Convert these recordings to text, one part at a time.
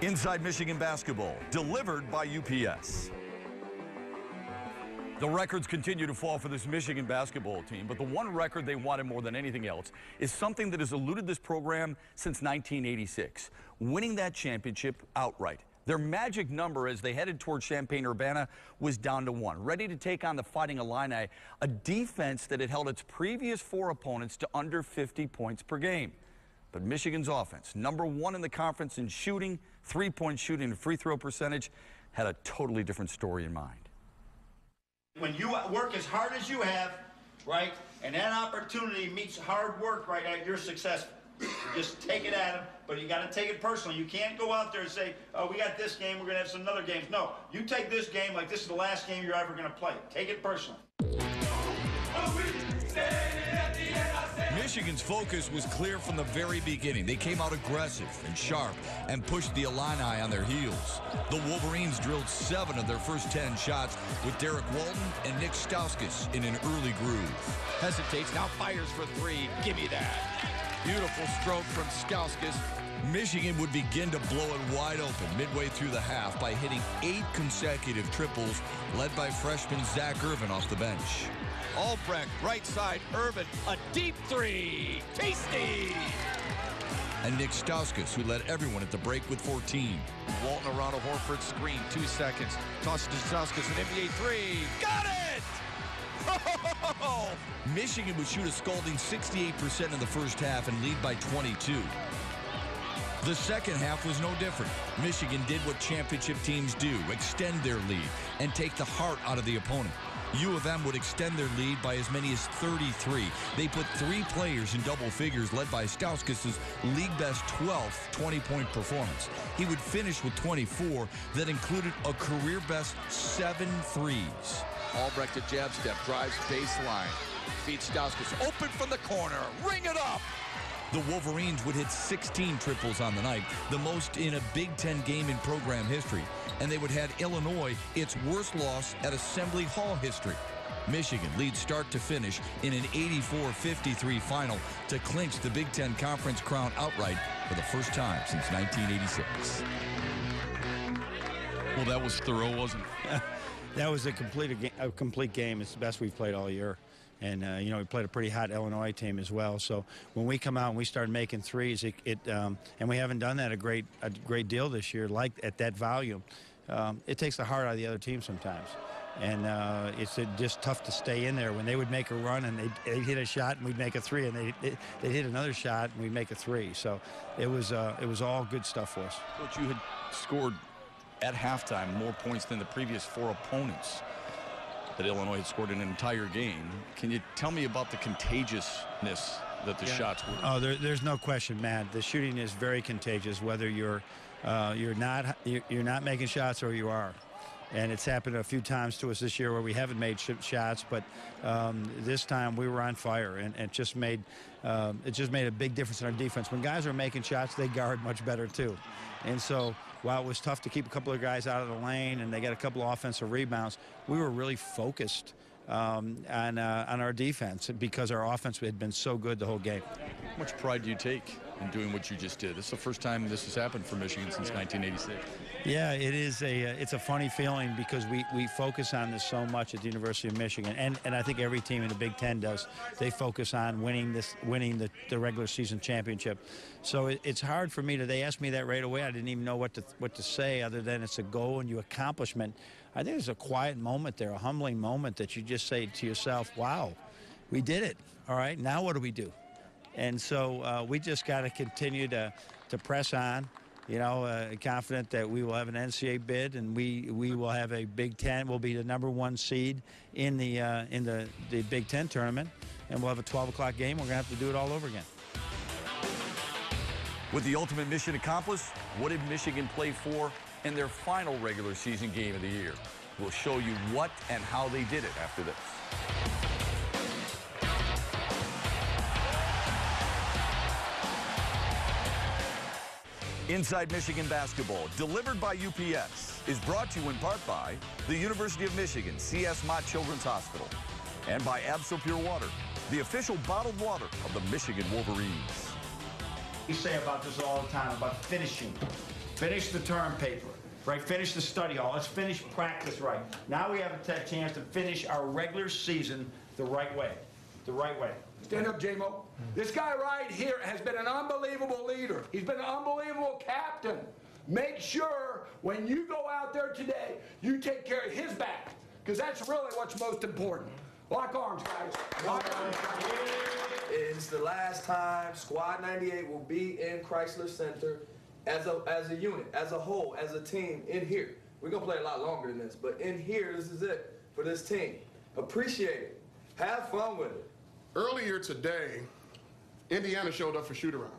Inside Michigan basketball, delivered by UPS. The records continue to fall for this Michigan basketball team, but the one record they wanted more than anything else is something that has eluded this program since 1986, winning that championship outright. Their magic number as they headed toward Champaign-Urbana was down to 1, ready to take on the Fighting Illini, a defense that had held its previous 4 opponents to under 50 points per game. But Michigan's offense, number 1 in the conference in shooting, 3-point shooting, and free throw percentage, had a totally different story in mind. When you work as hard as you have, right, and that opportunity meets hard work, right, you're successful. You just take it at them, but you got to take it personally. You can't go out there and say, oh, we got this game, we're going to have some other games. No, you take this game like this is the last game you're ever going to play. Take it personally. Michigan's focus was clear from the very beginning. They came out aggressive and sharp and pushed the Illini on their heels. The Wolverines drilled 7 of their first 10 shots with Derek Walton and Nick Stauskas in an early groove. Hesitates, now fires for 3. Give me that. Beautiful stroke from Stauskas. Michigan would begin to blow it wide open midway through the half by hitting 8 consecutive triples, led by freshman Zach Irvin off the bench. Albrecht, right side, Irvin, a deep 3. Tasty! And Nick Stauskas, who led everyone at the break with 14. Walton around a Horford screen, 2 seconds. Tosses to Stauskas, an NBA 3. Got it! Oh! Michigan would shoot a scalding 68% in the first half and lead by 22. The second half was no different. Michigan did what championship teams do, extend their lead and take the heart out of the opponent. U of M would extend their lead by as many as 33. They put 3 players in double figures, led by Stauskas' league-best 12th 20-point performance. He would finish with 24 that included a career-best 7 threes. Albrecht a jab step, drives baseline. Feeds Stauskas, open from the corner, ring it up! The Wolverines would hit 16 triples on the night, the most in a Big Ten game in program history. And they would have Illinois its worst loss at Assembly Hall history. Michigan leads start to finish in an 84-53 final to clinch the Big Ten Conference crown outright for the first time since 1986. Well, that was thorough, wasn't it? That was a complete game. It's the best we've played all year. And, you know, we played a pretty hot Illinois team as well. So when we come out and we start making threes, and we haven't done that a great deal this year, like at that volume, it takes the heart out of the other team sometimes. And it's just tough to stay in there. When they would make a run and they'd hit a shot and we'd make a 3, and they'd hit another shot and we'd make a 3. So it was all good stuff for us. Coach, you had scored at halftime more points than the previous 4 opponents that Illinois had scored in an entire game. Can you tell me about the contagiousness that the shots were? Oh, there's no question, Matt. The shooting is very contagious, whether you're not making shots or you are. And it's happened a few times to us this year where we haven't made shots, but this time we were on fire, and it just made a big difference in our defense. When guys are making shots, they guard much better too. And so while it was tough to keep a couple of guys out of the lane and they got a couple of offensive rebounds, we were really focused on our defense because our offense had been so good the whole game. How much pride do you take in doing what you just did? This is the first time this has happened for Michigan since 1986. Yeah, it is it's a funny feeling because we focus on this so much at the University of Michigan, and I think every team in the Big Ten does. They focus on winning the regular season championship. So it's hard for me they asked me that right away. I didn't even know what to say other than it's a goal and accomplishment. I think there's a quiet moment there, a humbling moment that you just say to yourself, wow, we did it. All right, now what do we do? And so we just got to continue to press on. You know, confident that we will have an NCAA bid and we will have a Big Ten. We'll be the #1 seed in the Big Ten tournament, and we'll have a 12 o'clock game. We're going to have to do it all over again. With the ultimate mission accomplished, what did Michigan play for in their final regular season game of the year? We'll show you what and how they did it after this. Inside Michigan basketball, delivered by UPS, is brought to you in part by the University of Michigan C.S. Mott Children's Hospital and by Absol Pure Water, the official bottled water of the Michigan Wolverines. We say about this all the time, about finishing. Finish the term paper, right? Finish the study hall. Let's finish practice right. Now we have a chance to finish our regular season the right way. The right way. Stand up, J-Mo. This guy right here has been an unbelievable leader. He's been an unbelievable captain. Make sure when you go out there today, you take care of his back, because that's really what's most important. Lock arms, guys. Lock arms. It's the last time Squad 98 will be in Chrysler Center as a unit, as a whole, as a team in here. We're going to play a lot longer than this, but in here, this is it for this team. Appreciate it. Have fun with it. Earlier today, Indiana showed up for shoot-around.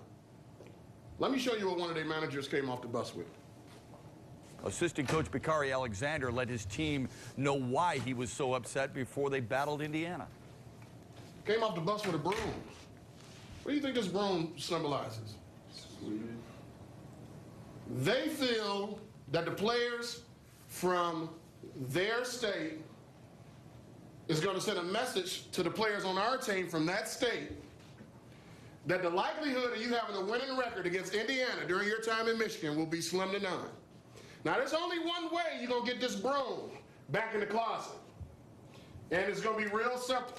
Let me show you what one of their managers came off the bus with. Assistant coach Bakari Alexander let his team know why he was so upset before they battled Indiana. Came off the bus with a broom. What do you think this broom symbolizes? They feel that the players from their state is going to send a message to the players on our team from that state that the likelihood of you having a winning record against Indiana during your time in Michigan will be slim to none. Now, there's only one way you're going to get this broom back in the closet. And it's going to be real simple.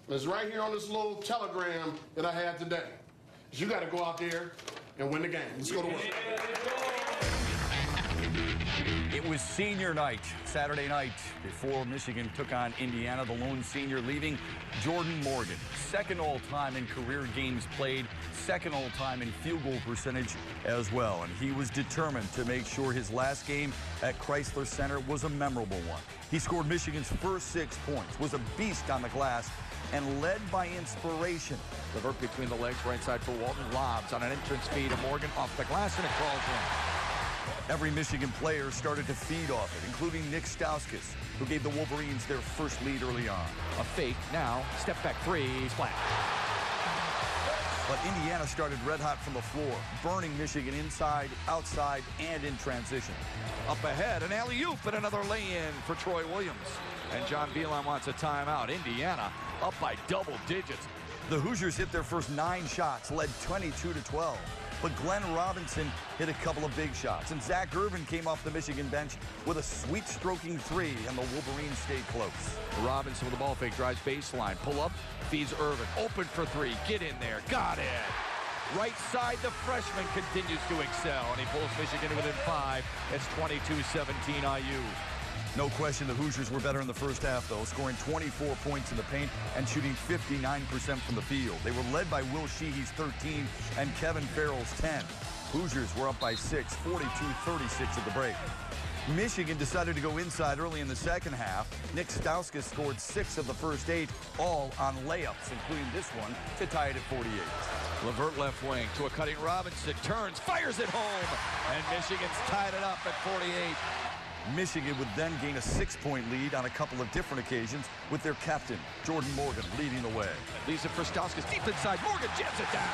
It's right here on this little telegram that I had today. You got to go out there and win the game. Let's go to work. It was senior night, Saturday night, before Michigan took on Indiana. The lone senior leaving, Jordan Morgan. Second all-time in career games played, second all-time in field goal percentage as well. And he was determined to make sure his last game at Chrysler Center was a memorable one. He scored Michigan's first 6 points, was a beast on the glass, and led by inspiration. Levert between the legs, right side for Walton. Lobs on an entrance feed to Morgan off the glass, and it crawls in. Every Michigan player started to feed off it, including Nick Stauskas, who gave the Wolverines their first lead early on. A fake now, step back three, flat. But Indiana started red hot from the floor, burning Michigan inside, outside, and in transition. Up ahead, an alley-oop and another lay-in for Troy Williams. And John Beilein wants a timeout. Indiana up by double digits. The Hoosiers hit their first 9 shots, led 22-12. But Glenn Robinson hit a couple of big shots, and Zach Irvin came off the Michigan bench with a sweet-stroking 3, and the Wolverines stayed close. Robinson with the ball fake, drives baseline, pull up, feeds Irvin, open for 3, get in there, got it. Right side, the freshman continues to excel, and he pulls Michigan within 5. It's 22-17 IU. No question the Hoosiers were better in the first half, though, scoring 24 points in the paint and shooting 59% from the field. They were led by Will Sheehy's 13 and Kevin Farrell's 10. Hoosiers were up by 6, 42-36 at the break. Michigan decided to go inside early in the second half. Nick Stauskas scored 6 of the first 8, all on layups, including this one, to tie it at 48. Levert left wing to a cutting Robinson, turns, fires it home, and Michigan's tied it up at 48. Michigan would then gain a 6-point lead on a couple of different occasions with their captain, Jordan Morgan, leading the way. Leaves it for Stauskas, deep inside, Morgan jams it down.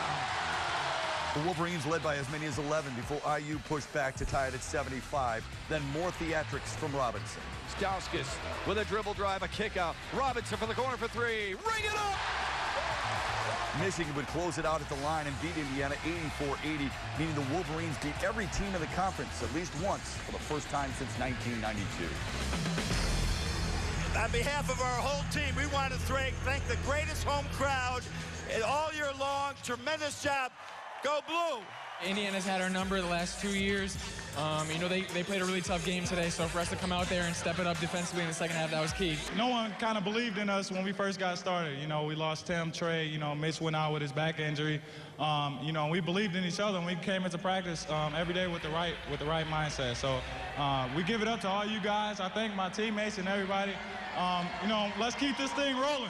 The Wolverines led by as many as 11 before IU pushed back to tie it at 75. Then more theatrics from Robinson. Stauskas with a dribble drive, a kick out. Robinson for the corner for 3. Ring it up! Michigan would close it out at the line and beat Indiana 84-80, meaning the Wolverines beat every team in the conference at least once for the first time since 1992. On behalf of our whole team, we want to thank the greatest home crowd all year long. Tremendous job. Go Blue! Indiana's had our number the last 2 years. You know, they played a really tough game today, so for us to come out there and step it up defensively in the second half, that was key. No one kind of believed in us when we first got started. You know, we lost Tim, Trey, you know, Mitch went out with his back injury. You know, we believed in each other, and we came into practice every day with the right mindset. So we give it up to all you guys. I thank my teammates and everybody. You know, let's keep this thing rolling.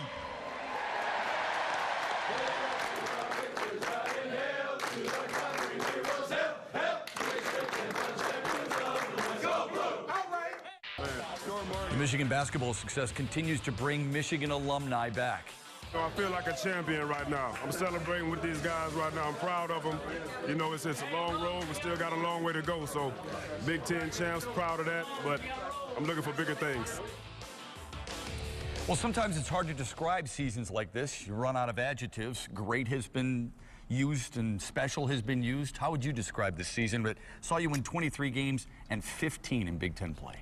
The Michigan basketball success continues to bring Michigan alumni back. I feel like a champion right now. I'm celebrating with these guys right now. I'm proud of them. You know, it's a long road. We still got a long way to go. So, Big Ten champs, proud of that. But I'm looking for bigger things. Well, sometimes it's hard to describe seasons like this. You run out of adjectives. Great has been used and special has been used? How would you describe this season? But saw you win 23 games and 15 in Big Ten play.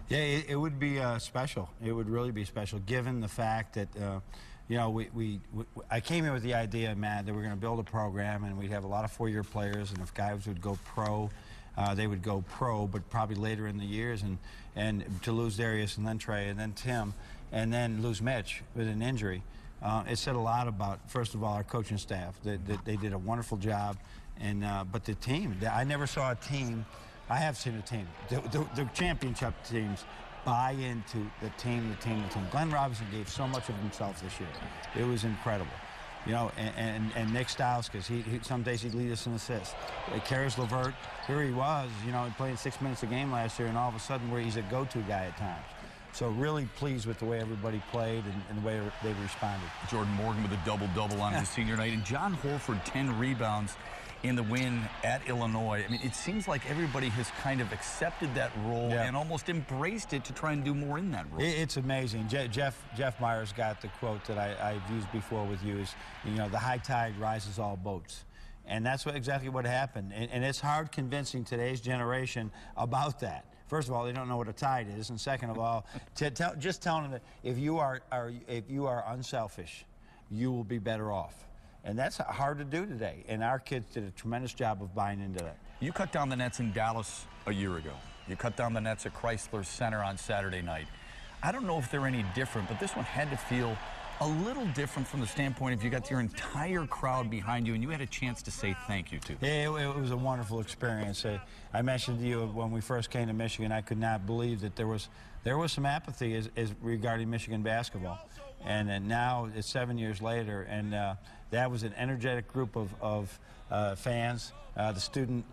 Yeah, it would be special. It would really be special, given the fact that, you know, I came here with the idea, Matt, that we're going to build a program and we'd have a lot of four-year players, and if guys would go pro, they would go pro, but probably later in the years, and to lose Darius and then Trey and then Tim and then lose Mitch with an injury. It said a lot about, first of all, our coaching staff. They did a wonderful job, and but the team, I never saw a team. I have seen a team. The championship teams buy into the team. Glenn Robinson gave so much of himself this year. It was incredible. You know, and Nick Stiles, because he some days he'd lead us in assists. Karis LeVert, here he was, you know, playing 6 minutes a game last year, and all of a sudden he's a go-to guy at times. So really pleased with the way everybody played and the way they responded. Jordan Morgan with a double-double on his senior night, and John Horford 10 rebounds in the win at Illinois. I mean, it seems like everybody has kind of accepted that role and almost embraced it to try and do more in that role. It's amazing. Jeff Myers got the quote that I've used before with you is, you know, the high tide rises all boats. And that's exactly what happened. And it's hard convincing today's generation about that. First of all, they don't know what a tide is, and second of all, just telling them that if you are unselfish, you will be better off. And that's hard to do today, and our kids did a tremendous job of buying into that. You cut down the nets in Dallas a year ago. You cut down the nets at Chrysler Center on Saturday night. I don't know if they're any different, but this one had to feel a little different from the standpoint of you got your entire crowd behind you and you had a chance to say thank you to them. It was a wonderful experience. I mentioned to you when we first came to Michigan, I could not believe that there was some apathy as regarding Michigan basketball. And now it's 7 years later, and that was an energetic group of fans. The student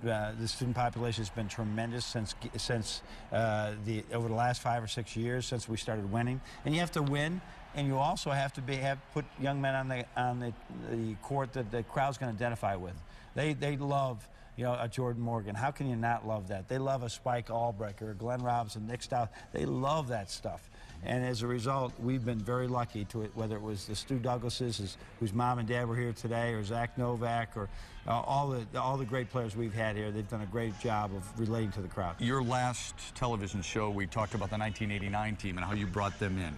population has been tremendous since over the last 5 or 6 years since we started winning. And you have to win, and you also have to put young men on the court that the crowd's going to identify with. They love, you know, a Jordan Morgan. How can you not love that? They love a Spike Albrecht or a Glenn Robinson, Nick Stiles. They love that stuff. And as a result, we've been very lucky to it, whether it was the Stu Douglases, whose mom and dad were here today, or Zach Novak, or all the great players we've had here. They've done a great job of relating to the crowd. Your last television show, we talked about the 1989 team and how you brought them in.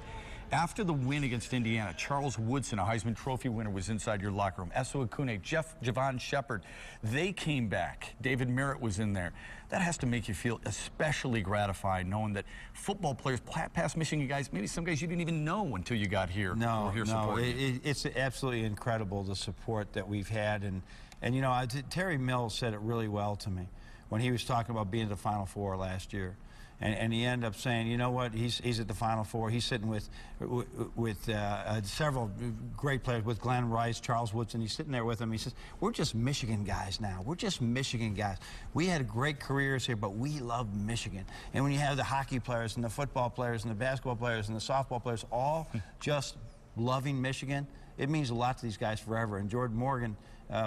After the win against Indiana, Charles Woodson, a Heisman Trophy winner, was inside your locker room. Esso Akune, Javon Shepard, they came back. David Merritt was in there. That has to make you feel especially gratified knowing that football players, past Michigan guys, maybe some guys you didn't even know until you got here. It's absolutely incredible, the support that we've had. And you know, Terry Mills said it really well to me when he was talking about being at the Final Four last year. And he ended up saying, you know what, he's at the Final Four. He's sitting with several great players, with Glenn Rice, Charles Woodson. He's sitting there with him. He says, we're just Michigan guys now. We're just Michigan guys. We had great careers here, but we love Michigan. And when you have the hockey players and the football players and the basketball players and the softball players all just loving Michigan, it means a lot to these guys forever. And Jordan Morgan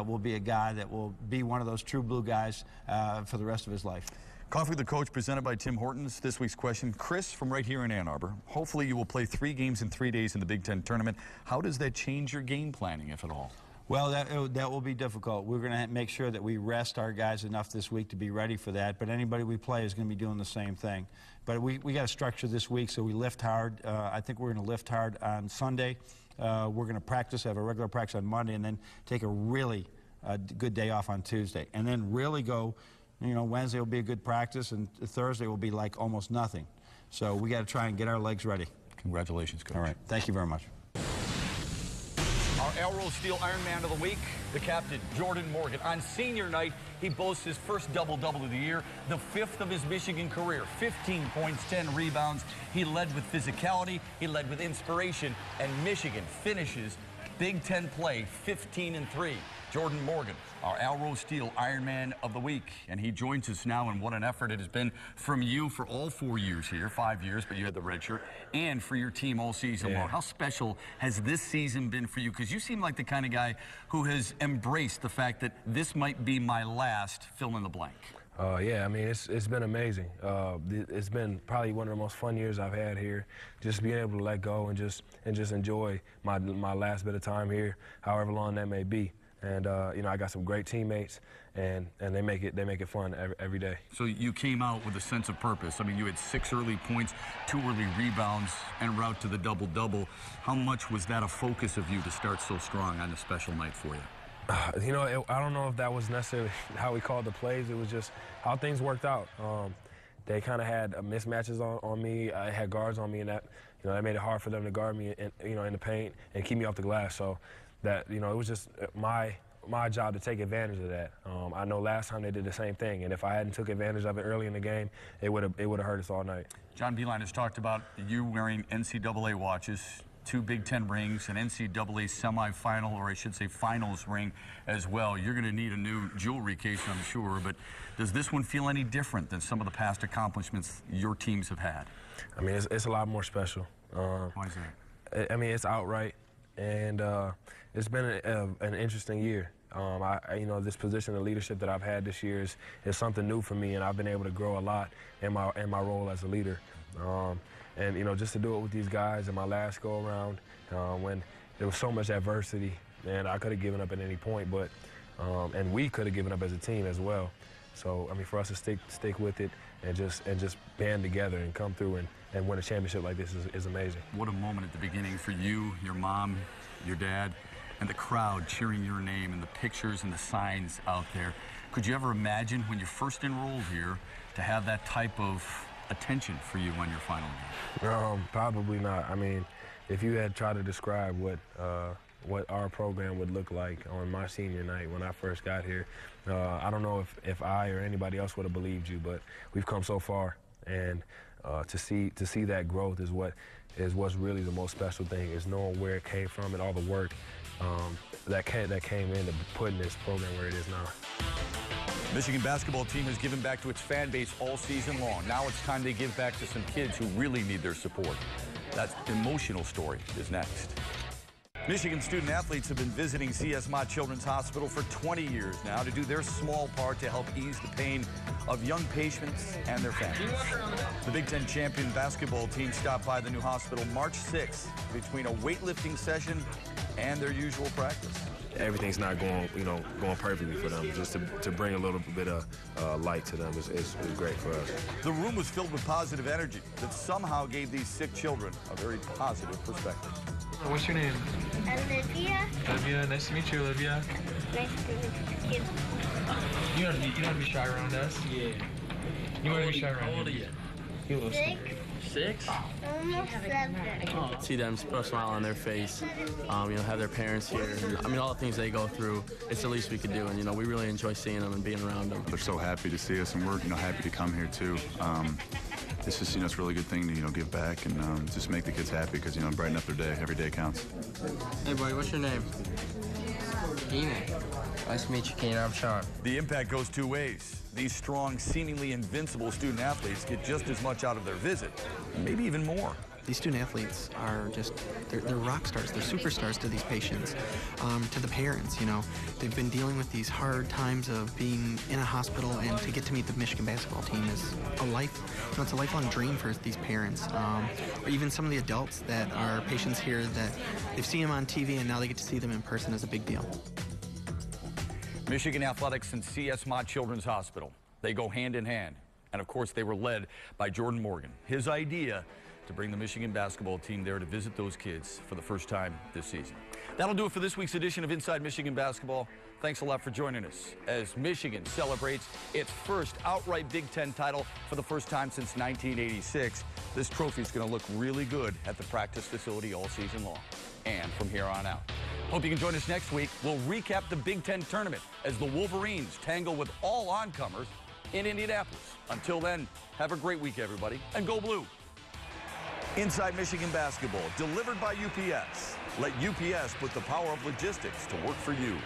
will be a guy that will be one of those true blue guys for the rest of his life. Coffee with the Coach presented by Tim Hortons. This week's question, Chris from right here in Ann Arbor. Hopefully you will play 3 games in 3 days in the Big Ten tournament. How does that change your game planning, if at all? Well, that will be difficult. We're going to make sure that we rest our guys enough this week to be ready for that, but anybody we play is going to be doing the same thing. But we got to structure this week so we lift hard. I think we're going to lift hard on Sunday. We're going to practice, have a regular practice on Monday, and then take a really good day off on Tuesday. And then really go, you know, Wednesday will be a good practice, and Thursday will be like almost nothing. So we got to try and get our legs ready. Congratulations, Coach. All right. Thank you very much. Our Elrose Steel Ironman of the week, the captain, Jordan Morgan. On senior night, he boasts his first double-double of the year, the 5th of his Michigan career. 15 points, 10 rebounds. He led with physicality, he led with inspiration, and Michigan finishes Big Ten play 15-3. Jordan Morgan, our Elrose Steel Ironman of the week. And he joins us now, and what an effort it has been from you for all 4 years here, 5 years, but you had the red shirt, and for your team all season long. How special has this season been for you? Because you seem like the kind of guy who has embraced the fact that this might be my last fill in the blank. Yeah, I mean, it's been amazing. It's been probably one of the most fun years I've had here. Just being able to let go and just enjoy my last bit of time here, however long that may be. And you know, I got some great teammates, and they make it fun every day. So you came out with a sense of purpose. I mean, you had 6 early points, 2 early rebounds, en route to the double-double. How much was that a focus of you to start so strong on a special night for you? You know, I don't know if that was necessarily how we called the plays. It was just how things worked out. They kind of had mismatches on me. I had guards on me, and that, you know, that made it hard for them to guard me, you know, in the paint and keep me off the glass. So that, you know, it was just my job to take advantage of that. I know last time they did the same thing, and if I hadn't took advantage of it early in the game, it would have hurt us all night. John Beilein has talked about you wearing NCAA watches, 2 Big Ten rings, an NCAA semifinal, or I should say finals ring as well. You're going to need a new jewelry case, I'm sure, but does this one feel any different than some of the past accomplishments your teams have had? I mean, it's a lot more special. Why is that? I mean, it's outright, and it's been an interesting year. You know, this position of leadership that I've had this year is something new for me, and I've been able to grow a lot in my role as a leader. And you know, just to do it with these guys in my last go around, when there was so much adversity, and I could have given up at any point, but and we could have given up as a team as well. So I mean, for us to stick with it and just band together and come through and win a championship like this is amazing. What a moment at the beginning for you, your mom, your dad, and the crowd cheering your name and the pictures and the signs out there. Could you ever imagine when you first enrolled here to have that type of attention for you on your final game? Probably not. I mean, if you had tried to describe what our program would look like on my senior night when I first got here, I don't know if I or anybody else would have believed you, but we've come so far, and to see that growth is what's really the most special thing, is knowing where it came from and all the work that came into putting this program where it is now. Michigan basketball team has given back to its fan base all season long. Now it's time they give back to some kids who really need their support. That emotional story is next. Michigan student athletes have been visiting C.S. Mott Children's Hospital for 20 years now to do their small part to help ease the pain of young patients and their families. The Big Ten champion basketball team stopped by the new hospital March 6th between a weightlifting session and their usual practice. Everything's not going perfectly for them. Just to bring a little bit of light to them is great for us. The room was filled with positive energy that somehow gave these sick children a very positive perspective. What's your name? Olivia. Olivia, nice to meet you, Olivia. Nice to meet you. You don't have to be shy around us. Yeah. You want to be shy around us. How old are you? You look 6? Almost 7. See them put a smile on their face, have their parents here. I mean, all the things they go through, it's the least we could do. And, we really enjoy seeing them and being around them. They're so happy to see us, and we're, happy to come here, too. It's just, it's a really good thing to, give back and just make the kids happy because, brighten up their day. Every day counts. Hey, buddy, what's your name? Keenan. Nice to meet you, Keenan. I'm Sean. The impact goes 2 ways. These strong, seemingly invincible student athletes get just as much out of their visit, maybe even more. These student athletes are just, they're rock stars, they're superstars to these patients, to the parents, They've been dealing with these hard times of being in a hospital, and to get to meet the Michigan basketball team is it's a lifelong dream for these parents. Or even some of the adults that are patients here that they've seen them on TV and now they get to see them in person is a big deal. Michigan Athletics and C.S. Mott Children's Hospital. They go hand in hand. And of course, they were led by Jordan Morgan. His idea to bring the Michigan basketball team there to visit those kids for the first time this season. That'll do it for this week's edition of Inside Michigan Basketball. Thanks a lot for joining us as Michigan celebrates its first outright Big Ten title for the first time since 1986. This trophy is going to look really good at the practice facility all season long and from here on out. Hope you can join us next week. We'll recap the Big Ten tournament as the Wolverines tangle with all oncomers in Indianapolis. Until then, have a great week, everybody, and go blue. Inside Michigan Basketball, delivered by UPS. Let UPS put the power of logistics to work for you.